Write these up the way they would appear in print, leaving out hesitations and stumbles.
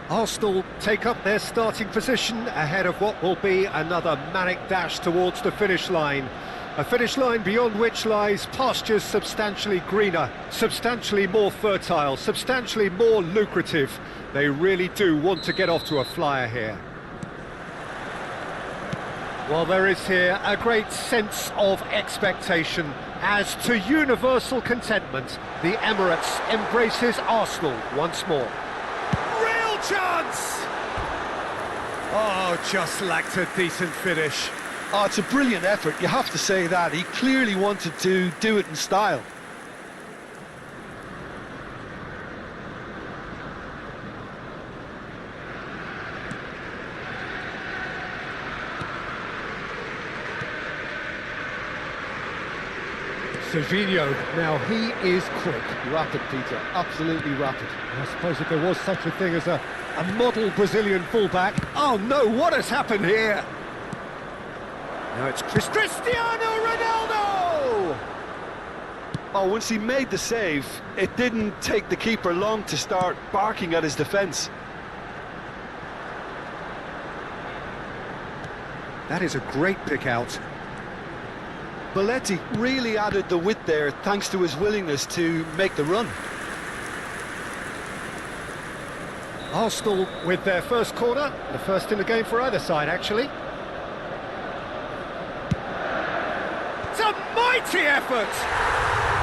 Arsenal take up their starting position ahead of what will be another manic dash towards the finish line. A finish line beyond which lies pastures substantially greener, substantially more fertile, substantially more lucrative. They really do want to get off to a flyer here. Well, there is here a great sense of expectation. As to universal contentment, the Emirates embraces Arsenal once more. Real chance! Oh, just lacked a decent finish. Oh, it's a brilliant effort, you have to say that. He clearly wanted to do it in style. Serginho, now he is quick. Rapid, Peter, absolutely rapid. I suppose if there was such a thing as a model Brazilian fullback. Oh no, what has happened here? Now it's Cristiano Ronaldo! Oh, once he made the save, it didn't take the keeper long to start barking at his defence. That is a great pick out. Belletti really added the width there thanks to his willingness to make the run. Arsenal with their first corner, the first in the game for either side actually. It's a mighty effort!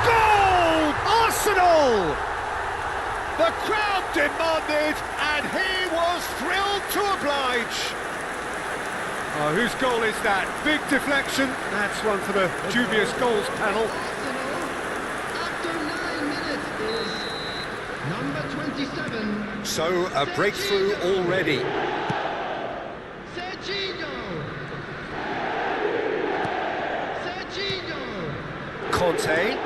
Goal! Arsenal! The crowd demanded and he was thrilled to oblige. Oh, whose goal is that? Big deflection. That's one for the dubious goals panel. After 9 minutes is number 27. So, a breakthrough already. Serginho. Conte.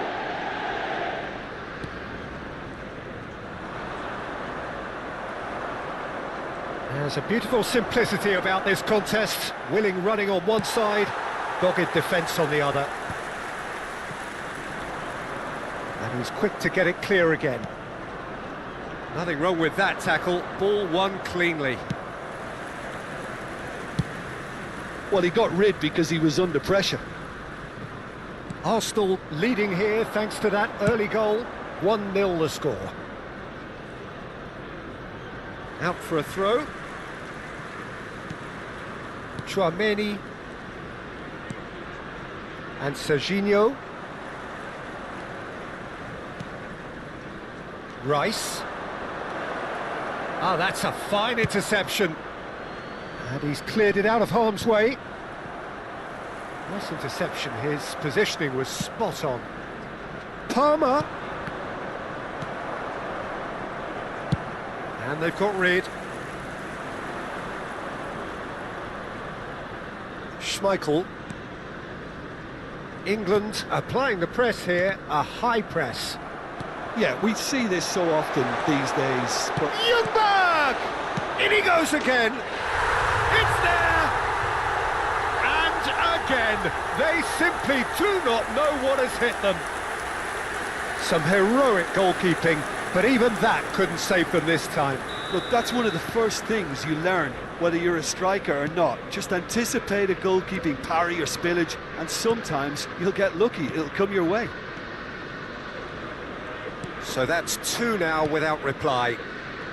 There's a beautiful simplicity about this contest. Willing running on one side, dogged defence on the other. And he's quick to get it clear again. Nothing wrong with that tackle. Ball won cleanly. Well, he got rid because he was under pressure. Arsenal leading here thanks to that early goal. 1-0 the score. Out for a throw. Chouameni and Serginho. Rice. Ah, that's a fine interception. And he's cleared it out of harm's way. Nice interception, his positioning was spot on. Palmer. And they've got rid. Schmeichel. England applying the press here, a high press. Yeah, we see this so often these days, but... Ljungberg! In he goes again! It's there! And again, they simply do not know what has hit them. Some heroic goalkeeping, but even that couldn't save them this time. Look, that's one of the first things you learn, whether you're a striker or not. Just anticipate a goalkeeping parry or spillage, and sometimes you'll get lucky, it'll come your way. So that's 2 now without reply.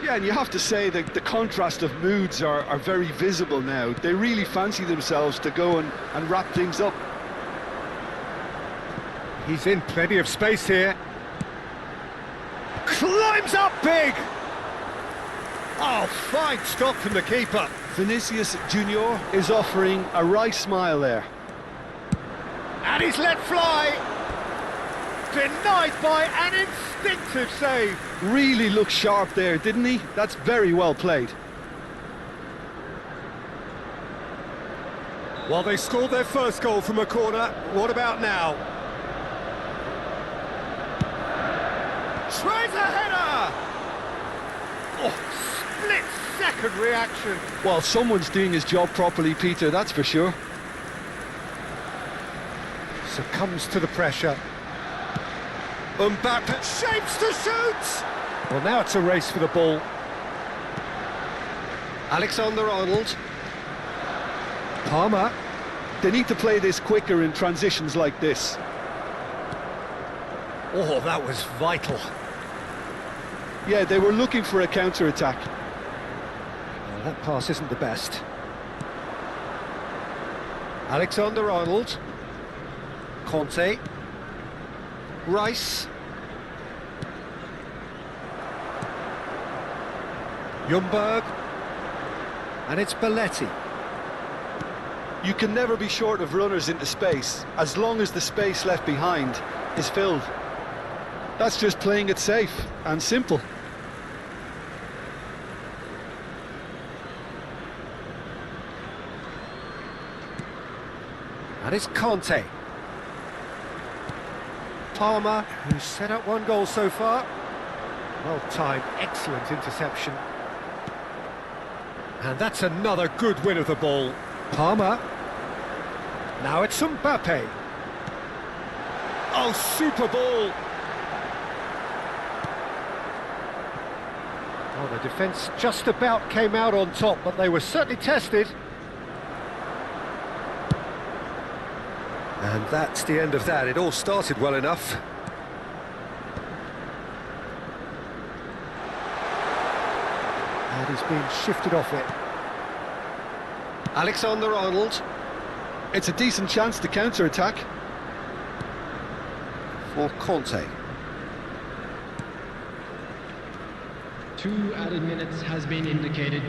Yeah, and you have to say that the contrast of moods are very visible now. They really fancy themselves to go and wrap things up. He's in plenty of space here. Climbs up big! Oh, fine stop from the keeper. Vinicius Junior is offering a right smile there. And he's let fly. Denied by an instinctive save. Really looked sharp there, didn't he? That's very well played. Well, they scored their first goal from a corner. What about now? Tries a header! Oh, split-second reaction. Well, someone's doing his job properly, Peter, that's for sure. Succumbs to the pressure. Mbappe shapes to shoot! Well, now it's a race for the ball. Alexander-Arnold. Palmer. They need to play this quicker in transitions like this. Oh, that was vital. Yeah, they were looking for a counter-attack. That pass isn't the best. Alexander-Arnold. Conte. Rice. Ljungberg. And it's Belletti. You can never be short of runners into space, as long as the space left behind is filled. That's just playing it safe and simple. And it's Conte. Palmer, who's set up one goal so far. Well timed, excellent interception. And that's another good win of the ball. Palmer. Now it's Mbappe. Oh, super ball. Oh, the defence just about came out on top, but they were certainly tested. And that's the end of that. It all started well enough. And he's been shifted off it. Alexander-Arnold. It's a decent chance to counter-attack. For Conte. 2 added minutes has been indicated.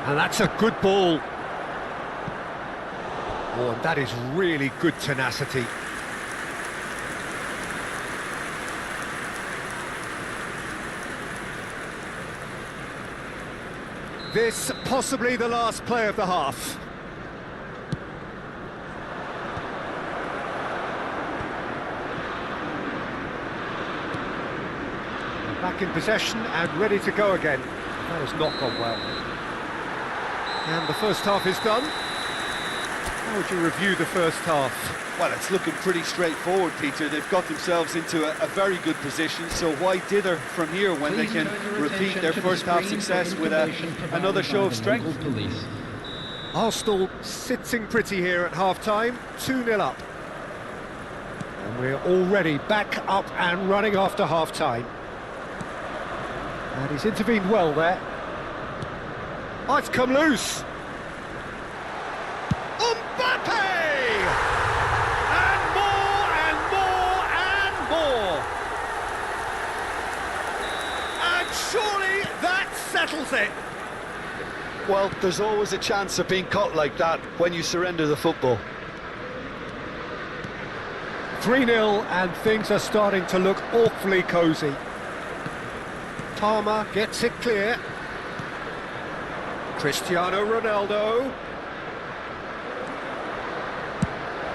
And that's a good ball. Oh, and that is really good tenacity. This possibly the last play of the half. Back in possession and ready to go again. That has not gone well. And the first half is done. How would you review the first half? Well, it's looking pretty straightforward, Peter. They've got themselves into a very good position, so why dither from here when they can repeat their first half success with another show of strength? Arsenal sitting pretty here at half-time, 2-0 up. And we're already back up and running after half-time. And he's intervened well there. Oh, it's come loose. Mbappe! And more and more and more. And surely that settles it. Well, there's always a chance of being caught like that when you surrender the football. 3-0 and things are starting to look awfully cosy. Palmer gets it clear. Cristiano Ronaldo.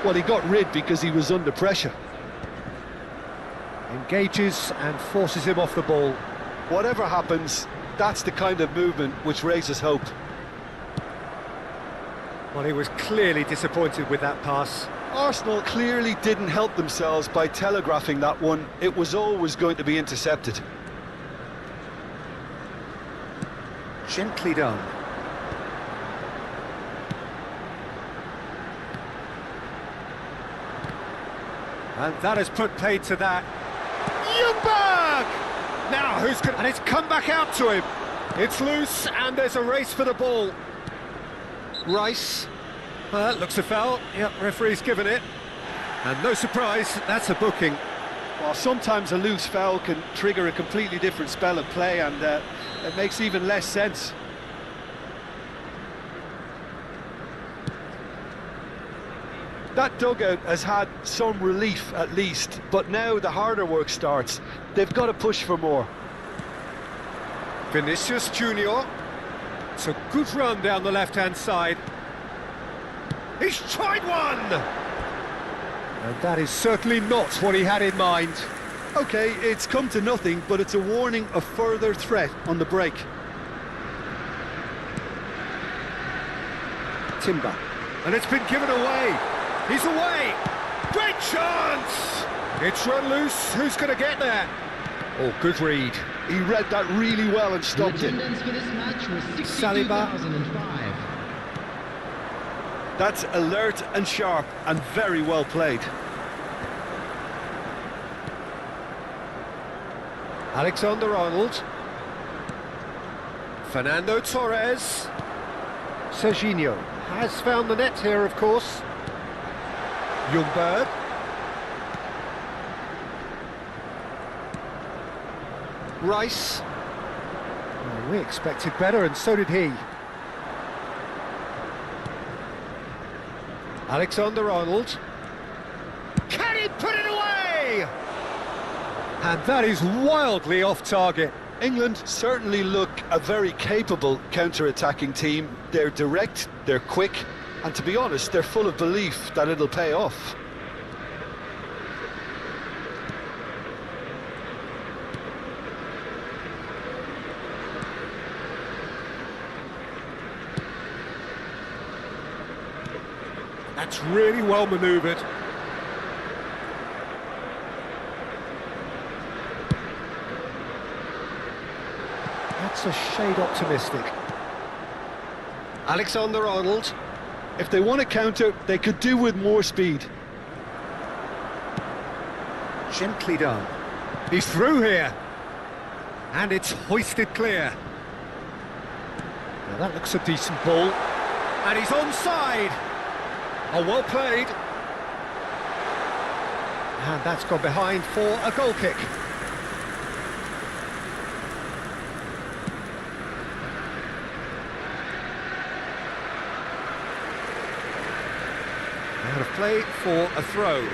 Well, he got rid because he was under pressure. Engages and forces him off the ball. Whatever happens, that's the kind of movement which raises hope. Well, he was clearly disappointed with that pass. Arsenal clearly didn't help themselves by telegraphing that one. It was always going to be intercepted. Gently done. And that has put paid to that. Ljungberg! Now, who's going to... And it's come back out to him. It's loose, and there's a race for the ball. Rice. Well, that looks a foul. Yep, referee's given it. And no surprise, that's a booking. Well, sometimes a loose foul can trigger a completely different spell of play, and it makes even less sense. That dugout has had some relief at least, but now the harder work starts. They've got to push for more. Vinicius Junior. It's a good run down the left-hand side. He's tried one! And that is certainly not what he had in mind. OK, it's come to nothing, but it's a warning of further threat on the break. Timber. And it's been given away. He's away! Great chance! It's run loose. Who's going to get there? Oh, good read. He read that really well and The stopped it. attendance for this match was Saliba. 62,005. That's alert and sharp and very well played. Alexander-Arnold. Fernando Torres. Serginho has found the net here, of course. Ljungberg. Rice. Oh, we expected better, and so did he. Alexander-Arnold. Can he put it away? And that is wildly off target. England certainly look a very capable counter-attacking team. They're direct, they're quick, and to be honest, they're full of belief that it'll pay off. That's really well manoeuvred. That's a shade optimistic. Alexander-Arnold. If they want to counter, they could do with more speed. Gently done. He's through here. And it's hoisted clear. Now that looks a decent ball. And he's onside. Oh, well played. And that's gone behind for a goal kick. Out of play for a throw.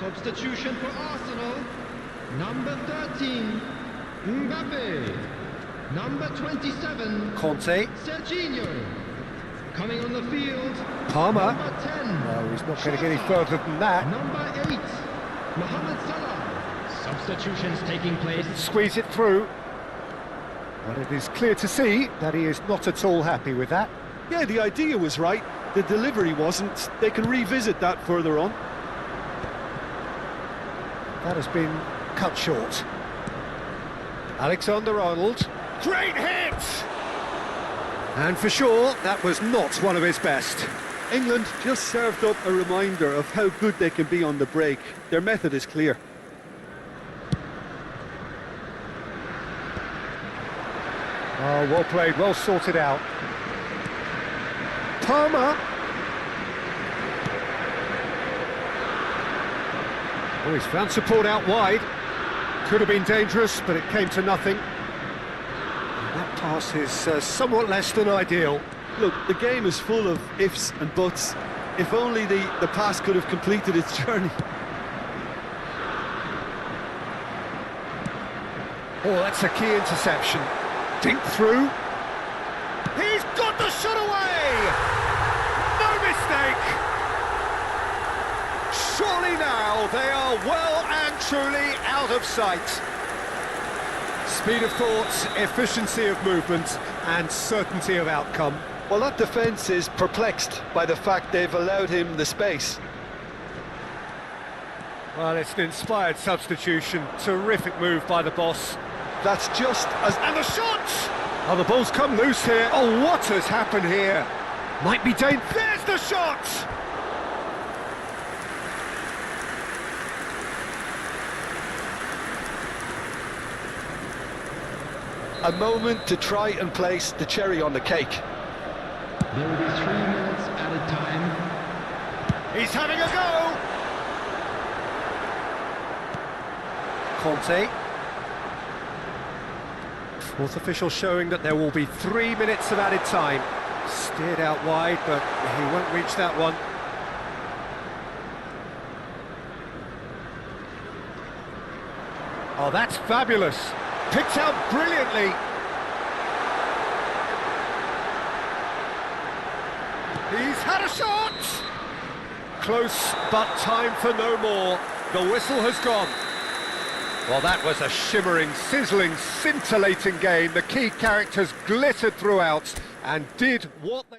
Substitution for Arsenal. Number 13, Mbappe. Number 27, Conte. Serginho. Coming on the field, Palmer. number 10. No, he's not going to get any further than that. Number 8, Mohamed Salah. Substitutions taking place. Squeeze it through. But it is clear to see that he is not at all happy with that. Yeah, the idea was right, the delivery wasn't. They can revisit that further on. That has been cut short. Alexander-Arnold. Great hit! And for sure, that was not one of his best. England just served up a reminder of how good they can be on the break. Their method is clear. Oh, well played, well sorted out. Palmer. Oh, he's found support out wide. Could have been dangerous, but it came to nothing. And that pass is somewhat less than ideal. Look, the game is full of ifs and buts. If only the pass could have completed its journey. Oh, that's a key interception. Dink through. He's got the shot away! No mistake! Surely now they are well and truly out of sight. Speed of thought, efficiency of movement, and certainty of outcome. Well, that defence is perplexed by the fact they've allowed him the space. Well, it's an inspired substitution. Terrific move by the boss. That's just as... And the shot! Oh, the ball's come loose here. Oh, what has happened here? Might be dangerous. There's the shot! A moment to try and place the cherry on the cake. There will be 3 minutes added time. He's having a go! Conte. Fourth official showing that there will be 3 minutes of added time. Steered out wide, but he won't reach that one. Oh, that's fabulous. Picked out brilliantly. He's had a shot! Close, but time for no more. The whistle has gone. Well, that was a shimmering, sizzling, scintillating game. The key characters glittered throughout and did what they...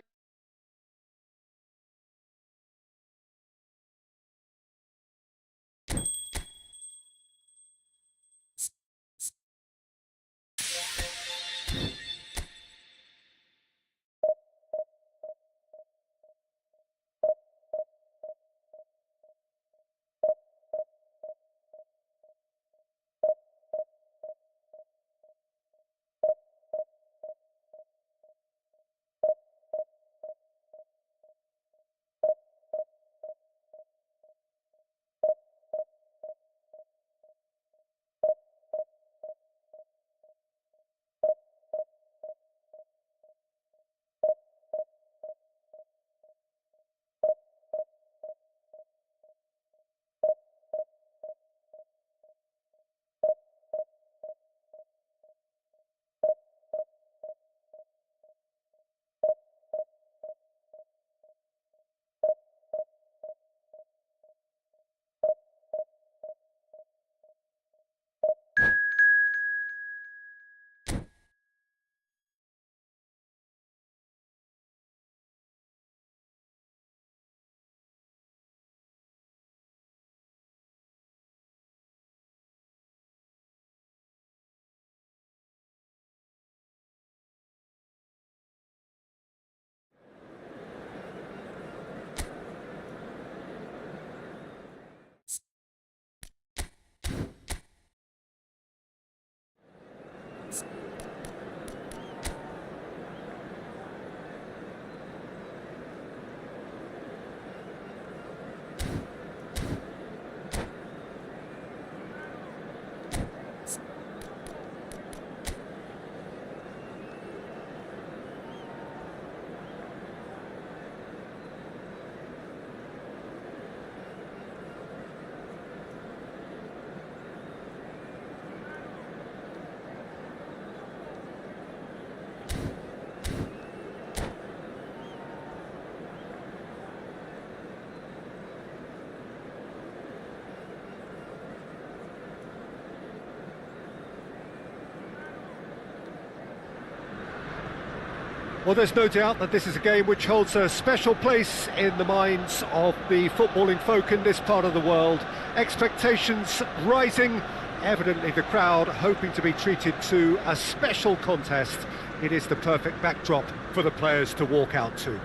Well, there's no doubt that this is a game which holds a special place in the minds of the footballing folk in this part of the world. Expectations rising, evidently the crowd hoping to be treated to a special contest. It is the perfect backdrop for the players to walk out to.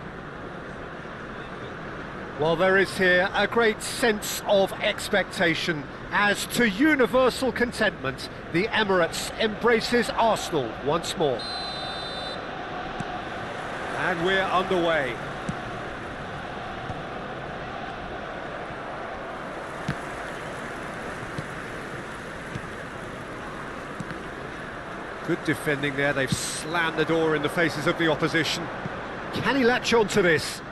Well, there is here a great sense of expectation as to universal contentment. The Emirates embraces Arsenal once more. And we're underway. Good defending there. They've slammed the door in the faces of the opposition. Can he latch on to this?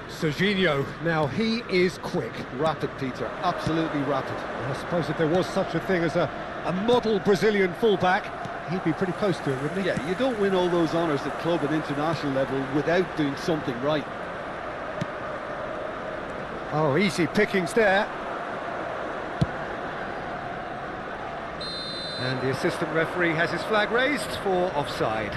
Serginho, now he is quick. Rapid, Peter, absolutely rapid. I suppose if there was such a thing as a model Brazilian fullback, he'd be pretty close to it, wouldn't he? Yeah, you don't win all those honours at club and international level without doing something right. Oh, easy pickings there. And the assistant referee has his flag raised for offside.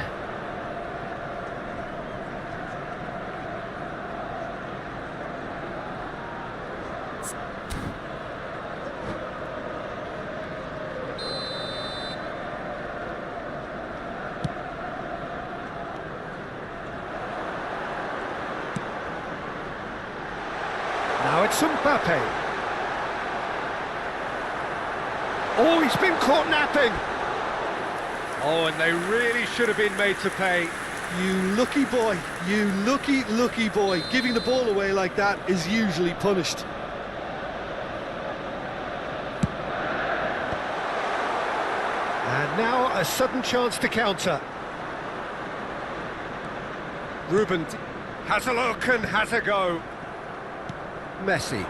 Now it's Mbappe. Oh, he's been caught napping. Oh, and they really should have been made to pay. You lucky boy, you lucky boy. Giving the ball away like that is usually punished. And now a sudden chance to counter. Ruben has a look and has a go. Messi.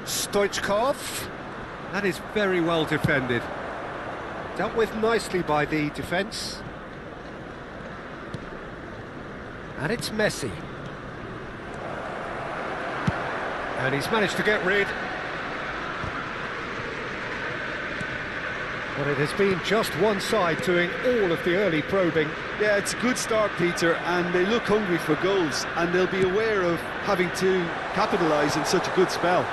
Stoichkov. That is very well defended. Dealt with nicely by the defence. And it's Messi. And he's managed to get rid. But it has been just one side doing all of the early probing. Yeah, it's a good start, Peter, and they look hungry for goals, and they'll be aware of having to capitalise in such a good spell.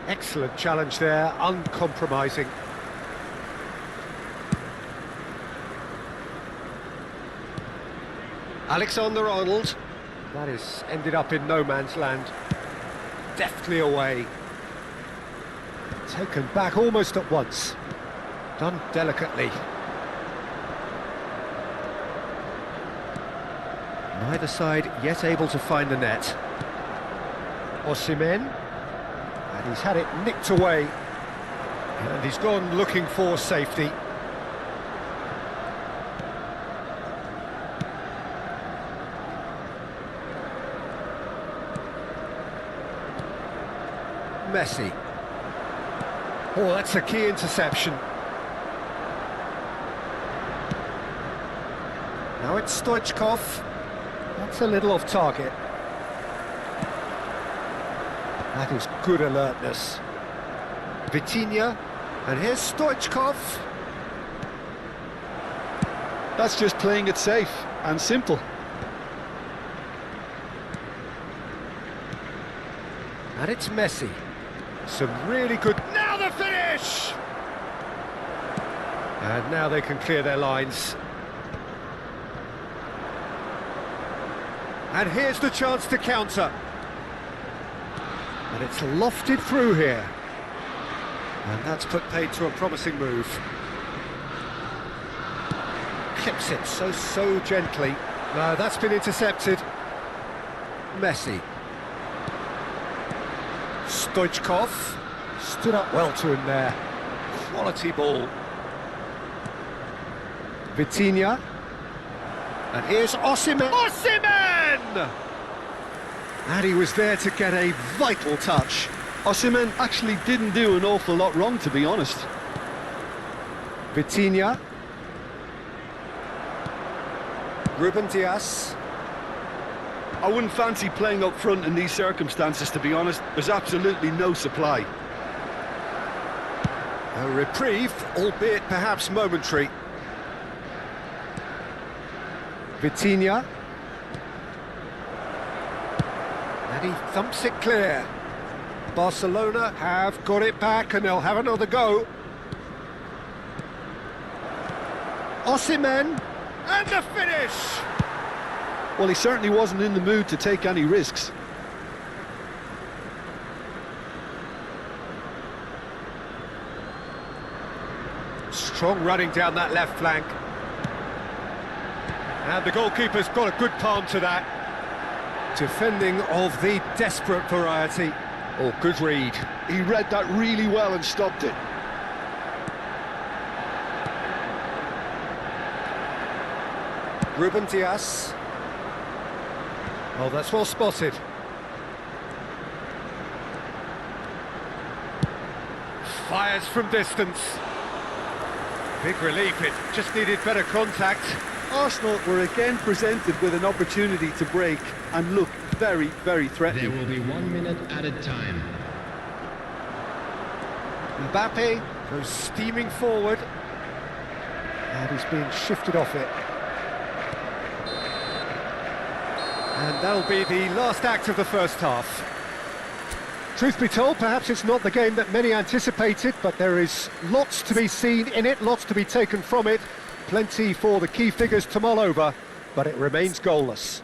Excellent challenge there, uncompromising. Alexander-Arnold. That is ended up in no man's land. Deftly away. Taken back almost at once. Done delicately. Neither side yet able to find the net. Osimhen. And he's had it nicked away. And he's gone looking for safety. Messi. Oh, that's a key interception. Now it's Stoichkov. That's a little off target. That is good alertness. Vitinha. And here's Stoichkov. That's just playing it safe and simple. And it's Messi. Some really good... Now the finish! And now they can clear their lines. And here's the chance to counter. And it's lofted through here. And that's put paid to a promising move. Clips it so gently. No, that's been intercepted. Messi. Stoichkov stood up well to him there. Quality ball. Vitinha. And here's Osimhen. Osimhen! And he was there to get a vital touch. Osimhen actually didn't do an awful lot wrong, to be honest. Vitinha. Ruben Dias. I wouldn't fancy playing up front in these circumstances, to be honest. There's absolutely no supply. A reprieve, albeit perhaps momentary. Vitinha. And he thumps it clear. Barcelona have got it back and they'll have another go. Osimhen. And the finish! Well, he certainly wasn't in the mood to take any risks. Strong running down that left flank. And the goalkeeper's got a good palm to that. Defending of the desperate variety. Oh, good read. He read that really well and stopped it. Ruben Dias. Oh, that's well spotted. Fires from distance. Big relief, it just needed better contact. Arsenal were again presented with an opportunity to break, and look, very, very There threatening. will be 1 minute added time. Mbappe goes steaming forward, and he's being shifted off it. And that'll be the last act of the first half. Truth be told, perhaps it's not the game that many anticipated, but there is lots to be seen in it, lots to be taken from it, plenty for the key figures to mull over, but it remains goalless.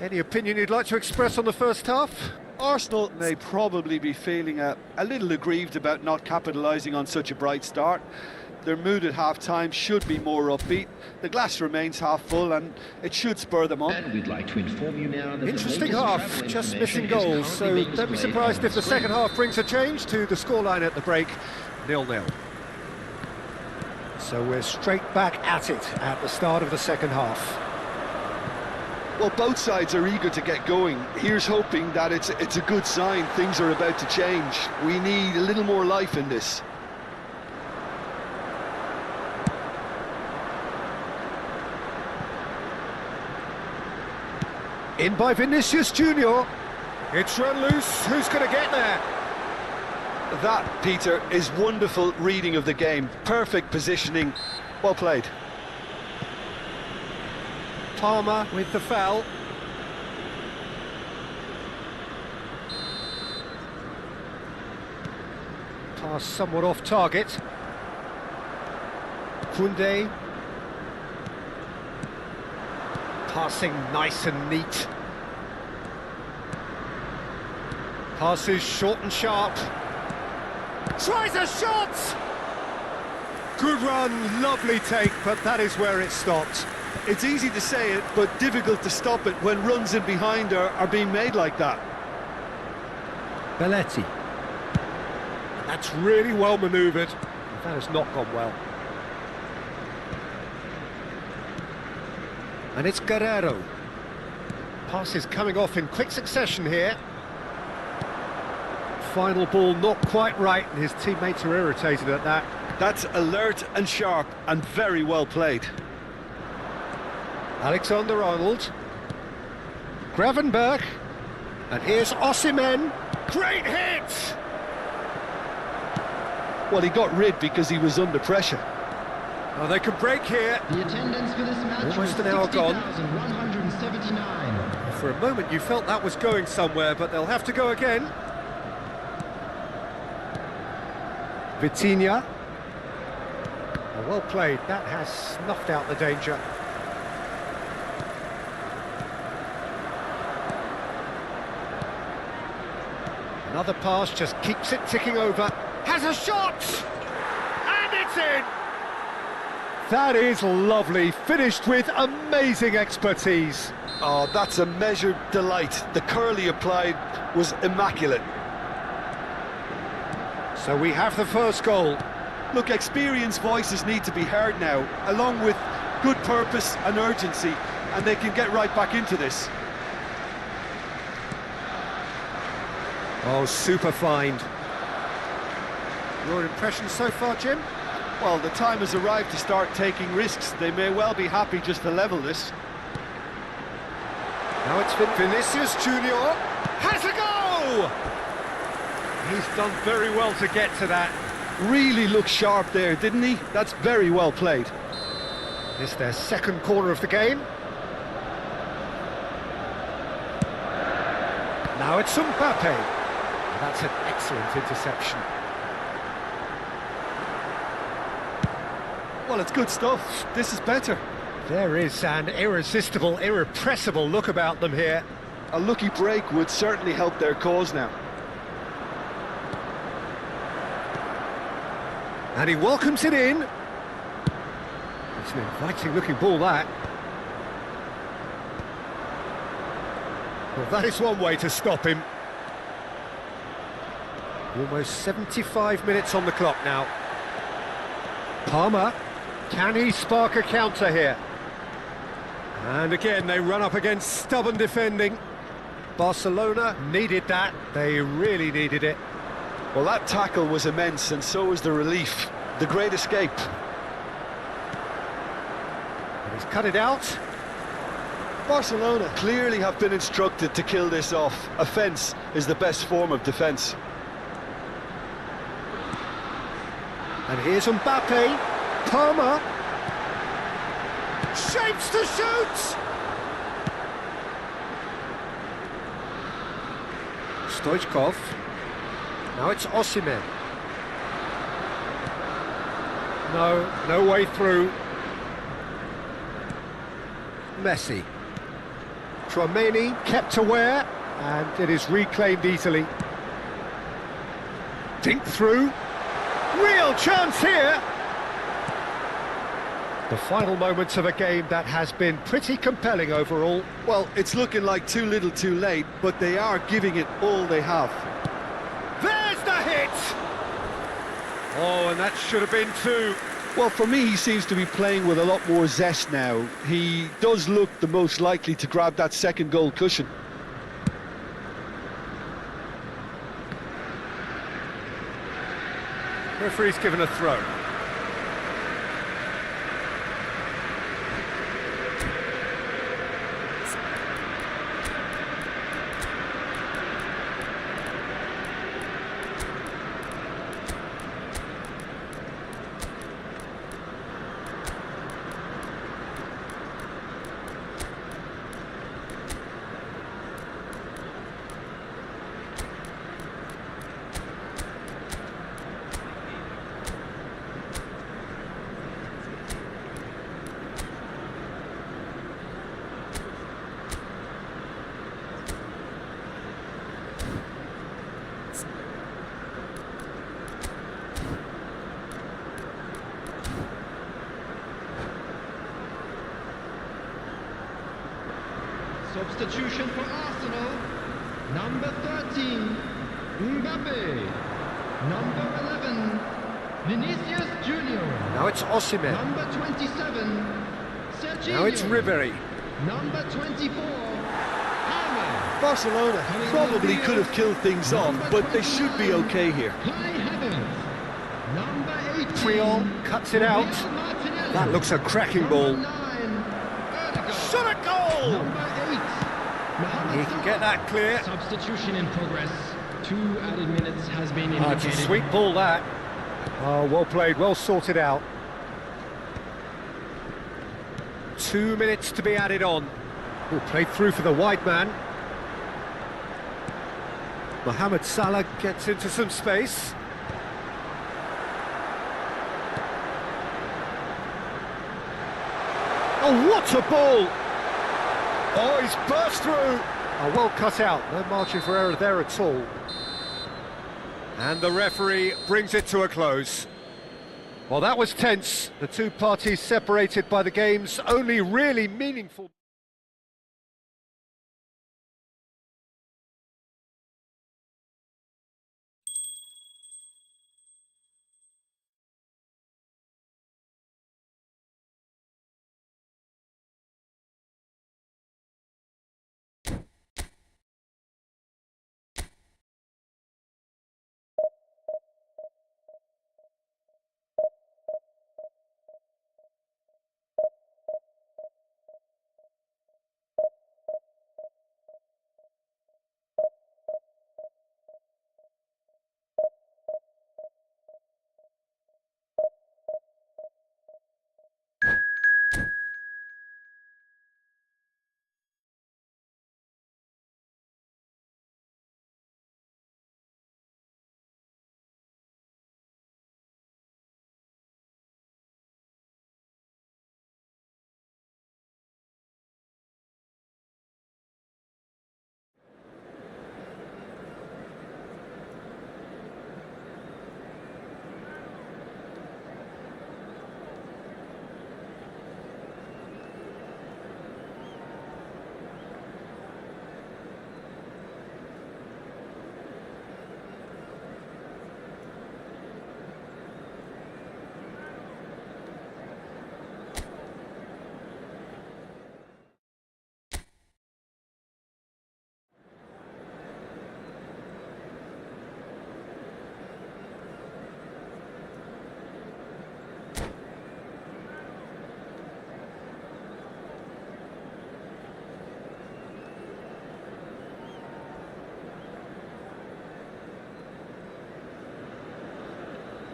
Any opinion you'd like to express on the first half? Arsenal may probably be feeling a little aggrieved about not capitalising on such a bright start. Their mood at half-time should be more upbeat. The glass remains half full and it should spur them on. And we'd like to inform you now that the Interesting latest half, travel just information missing is goals, so currently being don't be displayed surprised on if the screen. second half brings a change to the scoreline at the break, 0-0. So we're straight back at it at the start of the second half. Well, both sides are eager to get going. Here's hoping that it's a good sign. Things are about to change. We need a little more life in this. In by Vinicius Junior. It's run loose. Who's going to get there? That, Peter, is wonderful reading of the game. Perfect positioning. Well played. Palmer with the foul. Pass somewhat off target. Koundé. Passing nice and neat. Passes short and sharp. Tries a shot! Good run, lovely take, but that is where it stopped. It's easy to say it, but difficult to stop it when runs in behind are being made like that. Belletti. That's really well manoeuvred. That has not gone well. And it's Guerrero. Passes coming off in quick succession here. Final ball not quite right, and his teammates are irritated at that. That's alert and sharp and very well played. Alexander-Arnold. Gravenberch. And here's Osimhen. Great hit! Well, he got rid because he was under pressure. Oh, they can break here. The attendance for this match Almost was an hour gone. 60,179. For a moment you felt that was going somewhere, but they'll have to go again. Vitinha. Oh, well played, that has snuffed out the danger. Another pass just keeps it ticking over. Has a shot! And it's in! That is lovely, finished with amazing expertise. Oh, that's a measured delight. The curl he applied was immaculate. So we have the first goal. Look, experienced voices need to be heard now, along with good purpose and urgency, and they can get right back into this. Oh, super find. Your impression so far, Jim? Well, the time has arrived to start taking risks. They may well be happy just to level this. Now it's Vinicius Junior. Has a go! He's done very well to get to that. Really looked sharp there, didn't he? That's very well played. It's their second corner of the game. Now it's Mbappe. That's an excellent interception. Well, it's good stuff. This is better. There is an irresistible, irrepressible look about them here. A lucky break would certainly help their cause now. And he welcomes it in. It's an inviting looking ball, that. Well, that is one way to stop him. Almost 75 minutes on the clock now. Palmer, can he spark a counter here? And again, they run up against stubborn defending. Barcelona needed that. They really needed it. Well, that tackle was immense, and so was the relief. The great escape. And he's cut it out. Barcelona clearly have been instructed to kill this off. Offence is the best form of defence. And here's Mbappe. Palmer. Shapes to shoot! Stoichkov. Now it's Osimhen. No way through. Messi. Tchouaméni kept aware, and it is reclaimed easily. Dink through. Real chance here! The final moments of a game that has been pretty compelling overall. Well, it's looking like too little too late, but they are giving it all they have. There's the hit! Oh, and that should have been two. Well, for me, he seems to be playing with a lot more zest now. He does look the most likely to grab that second goal cushion. Referee's given a throw. Substitution for Arsenal. Number 13, Mbappe. Number 11, Vinicius Junior. Now it's Osimhen. Number 27, Serginho. Now it's Ribery. Number 24, Palmer. Barcelona probably could have killed things off, but they should be okay here. Kai Havertz. Number 18, Triol cuts it out. Gabriel Martinelli. That looks a cracking ball. Number 9, Ødegaard. Shot a goal! Number 8, Mohamed He can get that clear. Substitution in progress. 2 added minutes has been Oh, it's a indicated. sweet ball, that. Oh, well played, well sorted out. 2 minutes to be added on. Oh, played through for the wide man. Mohamed Salah gets into some space. Oh, what a ball! Oh, he's burst through! Oh, well cut out, no margin for error there at all. And the referee brings it to a close. Well, that was tense. The two parties separated by the game's only really meaningful...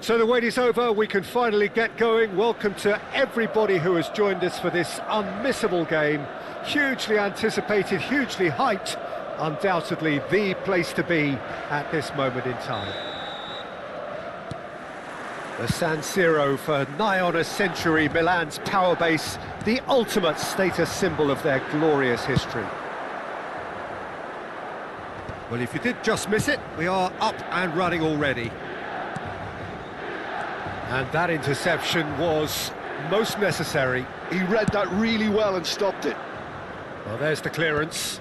So the wait is over, we can finally get going. Welcome to everybody who has joined us for this unmissable game. Hugely anticipated, hugely hyped. Undoubtedly the place to be at this moment in time. The San Siro for nigh on a century, Milan's power base, the ultimate status symbol of their glorious history. Well, if you did just miss it, we are up and running already. And that interception was most necessary. He read that really well and stopped it. Well, there's the clearance.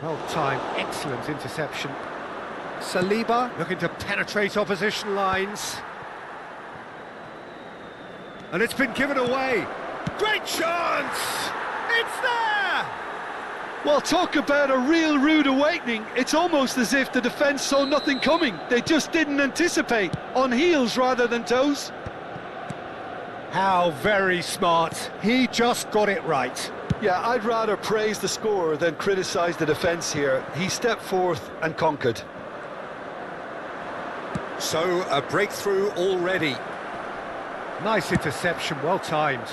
Well timed, excellent interception. Saliba looking to penetrate opposition lines. And it's been given away. Great chance! It's there! Well, talk about a real rude awakening. It's almost as if the defence saw nothing coming. They just didn't anticipate. On heels rather than toes. How very smart. He just got it right. Yeah, I'd rather praise the scorer than criticise the defence here. He stepped forth and conquered. So, a breakthrough already. Nice interception, well timed.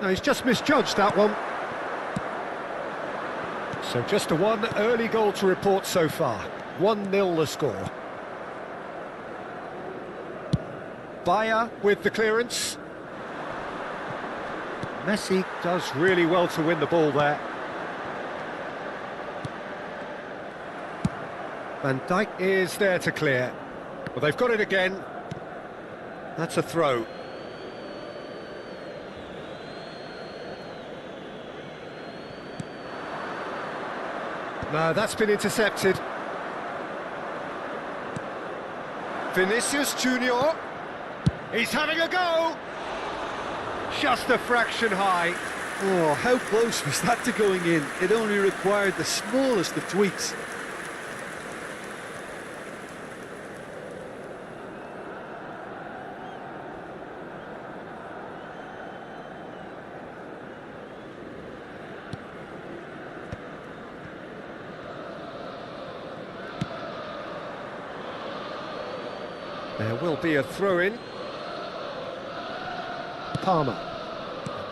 No, he's just misjudged that one. So just a one early goal to report so far. 1-0 the score. Bayer with the clearance. Messi does really well to win the ball there. Van Dijk is there to clear. Well, they've got it again. That's a throw. No, that's been intercepted. Vinicius Junior. He's having a go. Just a fraction high. Oh, how close was that to going in? It only required the smallest of tweaks. There will be a throw-in. Palmer.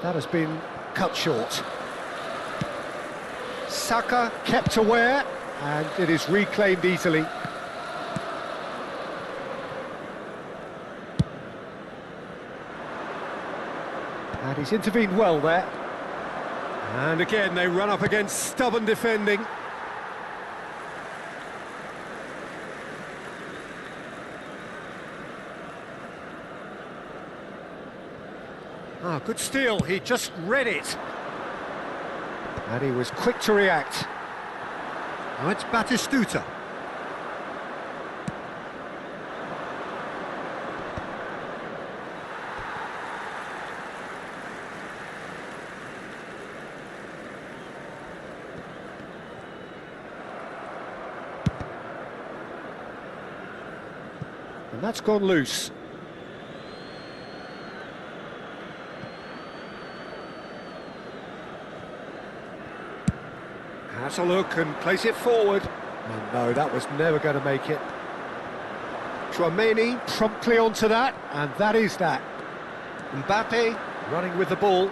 That has been cut short. Saka kept aware, and it is reclaimed easily. And he's intervened well there. And again, they run up against stubborn defending. Ah, good steal, he just read it. And he was quick to react. Now it's Batistuta. And that's gone loose. Has a look and place it forward. Oh, no, that was never going to make it. Chouameni promptly onto that, and that is that. Mbappe running with the ball.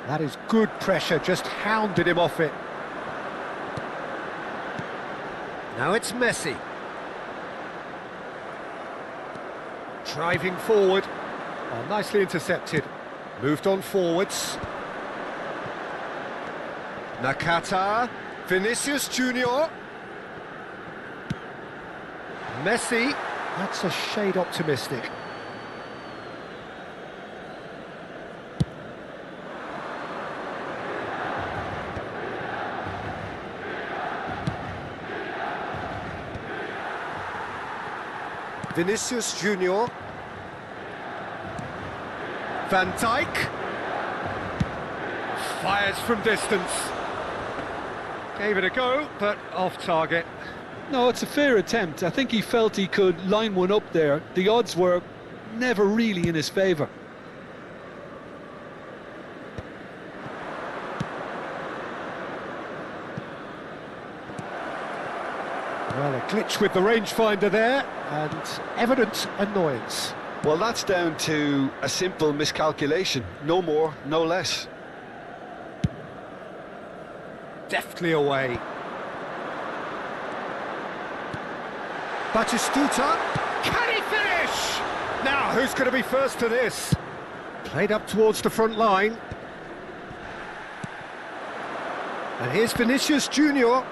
That is good pressure, just hounded him off it. Now it's Messi. Driving forward. Oh, nicely intercepted. Moved on forwards. Nakata, Vinicius Junior. Messi, that's a shade optimistic. Vinicius Junior. Van Dijk. Fires from distance. Gave it a go, but off target. No, it's a fair attempt. I think he felt he could line one up there. The odds were never really in his favour. Well, a glitch with the rangefinder there, and evident annoyance. Well, that's down to a simple miscalculation. No more, no less. Deftly away. Batistuta, can he finish? Now, who's going to be first to this? Played up towards the front line. And here's Vinicius Junior.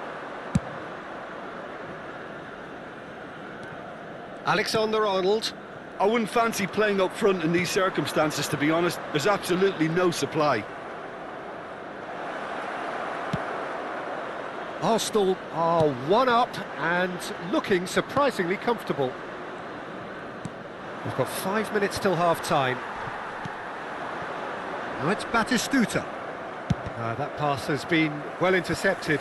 Alexander-Arnold. I wouldn't fancy playing up front in these circumstances, to be honest. There's absolutely no supply. Arsenal are one up and looking surprisingly comfortable. We've got 5 minutes till half-time. Now it's Batistuta. That pass has been well intercepted.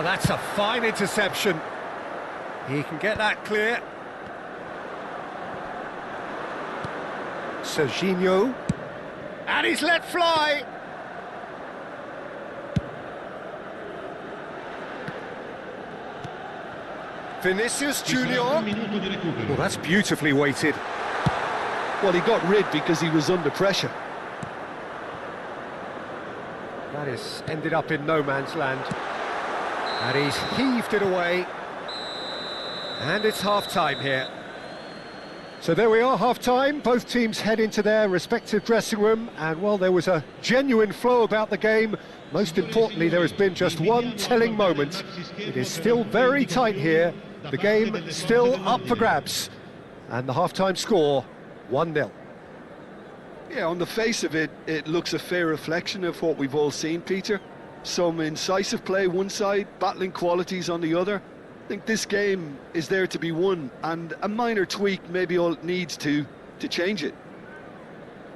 That's a fine interception. He can get that clear. Serginho. And he's let fly. Vinicius Junior. Well, that's beautifully weighted. Well, he got rid because he was under pressure. That has ended up in no man's land. And he's heaved it away. And it's half-time here. So there we are, half-time. Both teams head into their respective dressing room. And while there was a genuine flow about the game, most importantly, there has been just one telling moment. It is still very tight here. The game still up for grabs. And the half-time score, 1-0. Yeah, on the face of it, it looks a fair reflection of what we've all seen, Peter. Some incisive play one side, battling qualities on the other. I think this game is there to be won, and a minor tweak maybe all it needs to change it.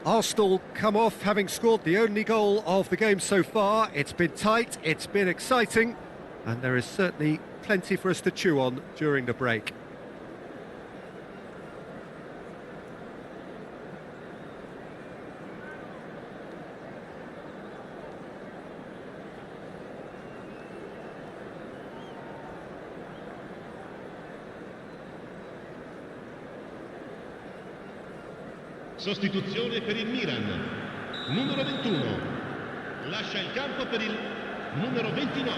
Arsenal come off having scored the only goal of the game so far. It's been tight, it's been exciting, and there is certainly plenty for us to chew on during the break. Sostituzione per il Milan. Numero 21. Lascia il campo per il numero 29.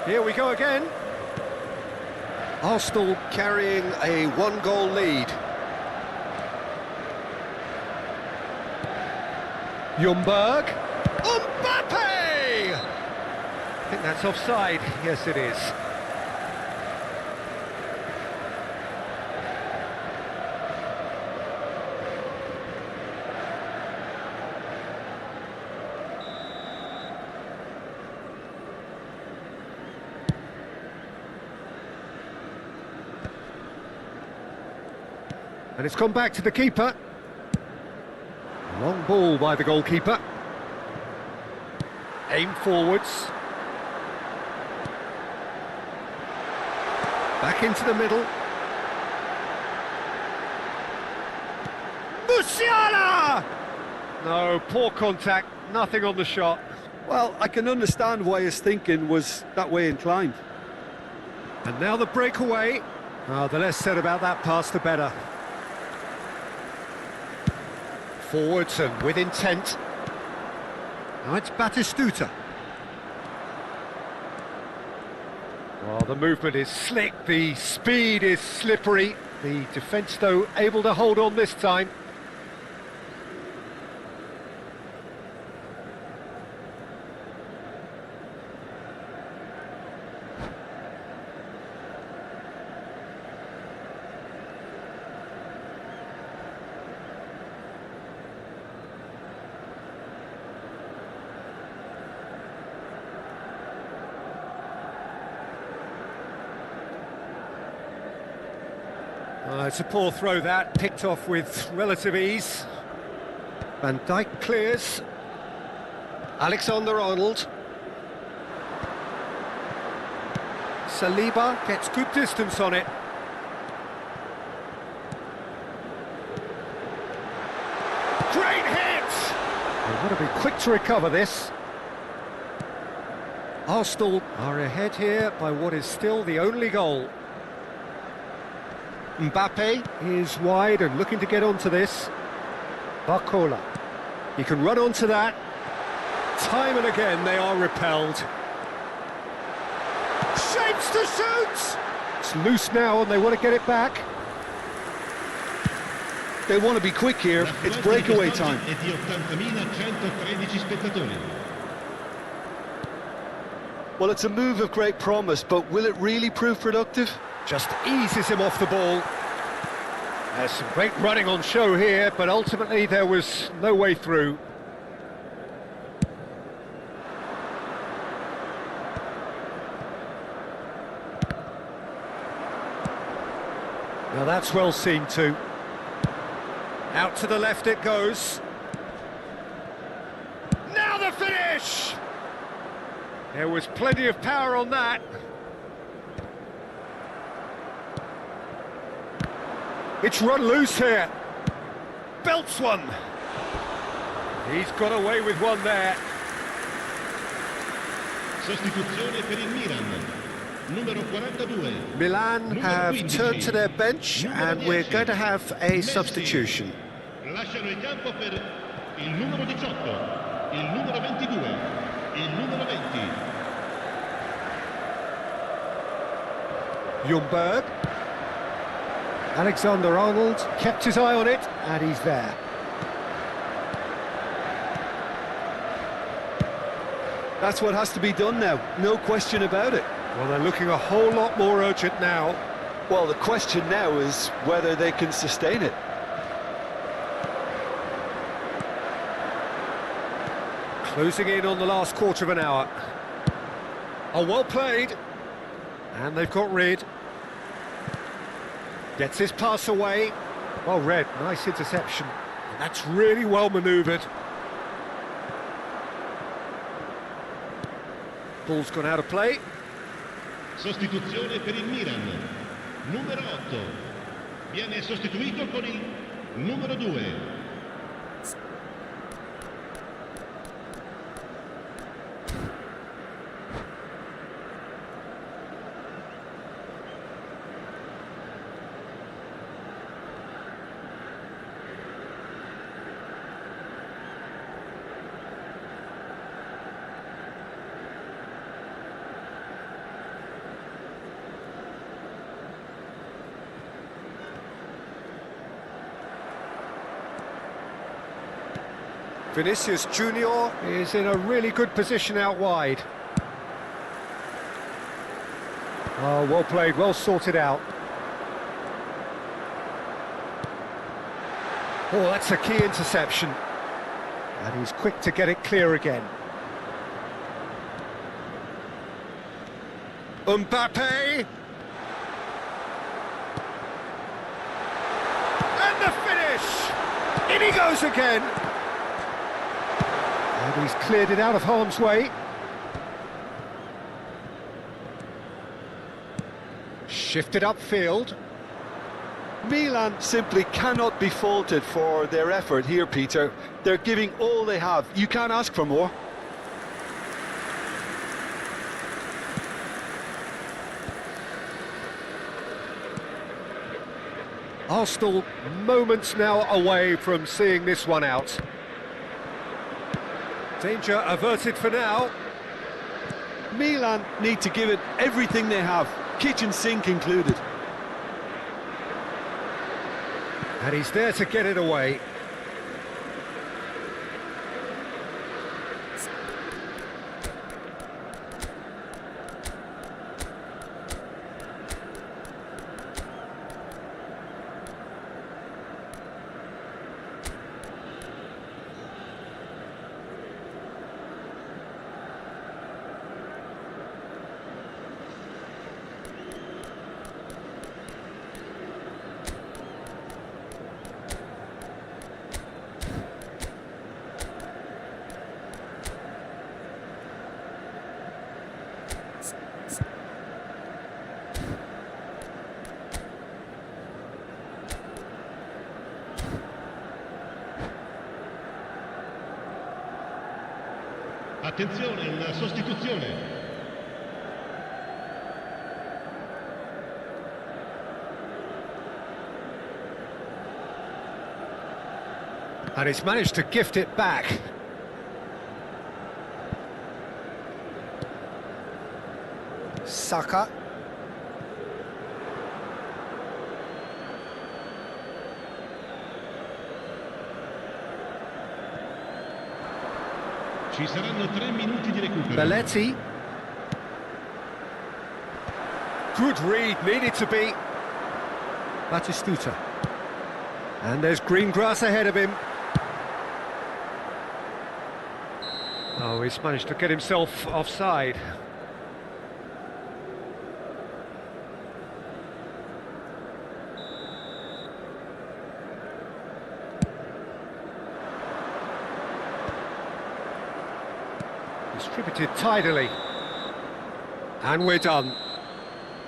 Here we go again. Arsenal carrying a one-goal lead. Ljungberg. Mbappe! I think that's offside. Yes, it is. And it's gone back to the keeper. Long ball by the goalkeeper. Aim forwards. Back into the middle. Musiala! No, poor contact, nothing on the shot. Well, I can understand why his thinking was that way inclined. And now the breakaway. The less said about that pass, the better. Forwards and with intent. Now it's Batistuta. Well, the movement is slick, the speed is slippery. The defence, though, able to hold on this time. It's a poor throw that, picked off with relative ease. Van Dijk clears. Alexander-Arnold. Saliba gets good distance on it. Got to be quick to recover this. Arsenal are ahead here by what is still the only goal. Mbappe is wide and looking to get onto this. Barcola. He can run onto that. Time and again they are repelled. Shapes to shoot! It's loose now and they want to get it back. They want to be quick here, it's breakaway time. È di 80.113 spettatori. Well, it's a move of great promise, but will it really prove productive? Just eases him off the ball. There's some great running on show here, but ultimately there was no way through. Now that's well seen too. Out to the left it goes. Now the finish! There was plenty of power on that. It's run loose here. Belts one. He's got away with one there. Sostituzione per il Milan. Numero 42. Milan have turned to their bench and we're going to have a substitution. Lasciano il campo per il numero 18, il numero 22, il numero 20. Ljungberg. Alexander-Arnold kept his eye on it, and he's there. That's what has to be done now, no question about it. Well, they're looking a whole lot more urgent now. Well, the question now is whether they can sustain it. Closing in on the last quarter of an hour. Oh, well played. And they've got rid. Gets his pass away. Well read, nice interception. And that's really well manoeuvred. Ball's gone out of play. Sostituzione per il Milan. Numero 8. Viene sostituito con il numero 2. Vinicius Junior is in a really good position out wide. Oh, well played, well sorted out. Oh, that's a key interception. And he's quick to get it clear again. Mbappe! And the finish! In he goes again! And he's cleared it out of harm's way. Shifted upfield. Milan simply cannot be faulted for their effort here, Peter. They're giving all they have. You can't ask for more. Arsenal moments now away from seeing this one out. Danger averted for now. Milan need to give it everything they have, kitchen sink included. And he's there to get it away. Attenzione, una sostituzione. And he's managed to gift it back. Saka. Ci saranno 3 minuti di recupero. Belletti. Good read, needed to be. Batistuta. And there's green grass ahead of him. Oh, he's managed to get himself offside. Distributed tidily. And we're done.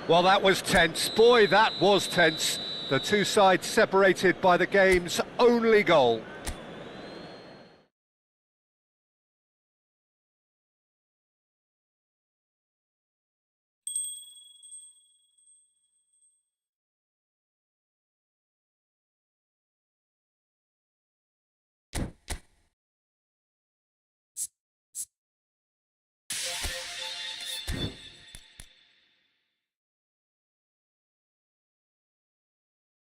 Well, that was tense. Boy, that was tense. The two sides separated by the game's only goal.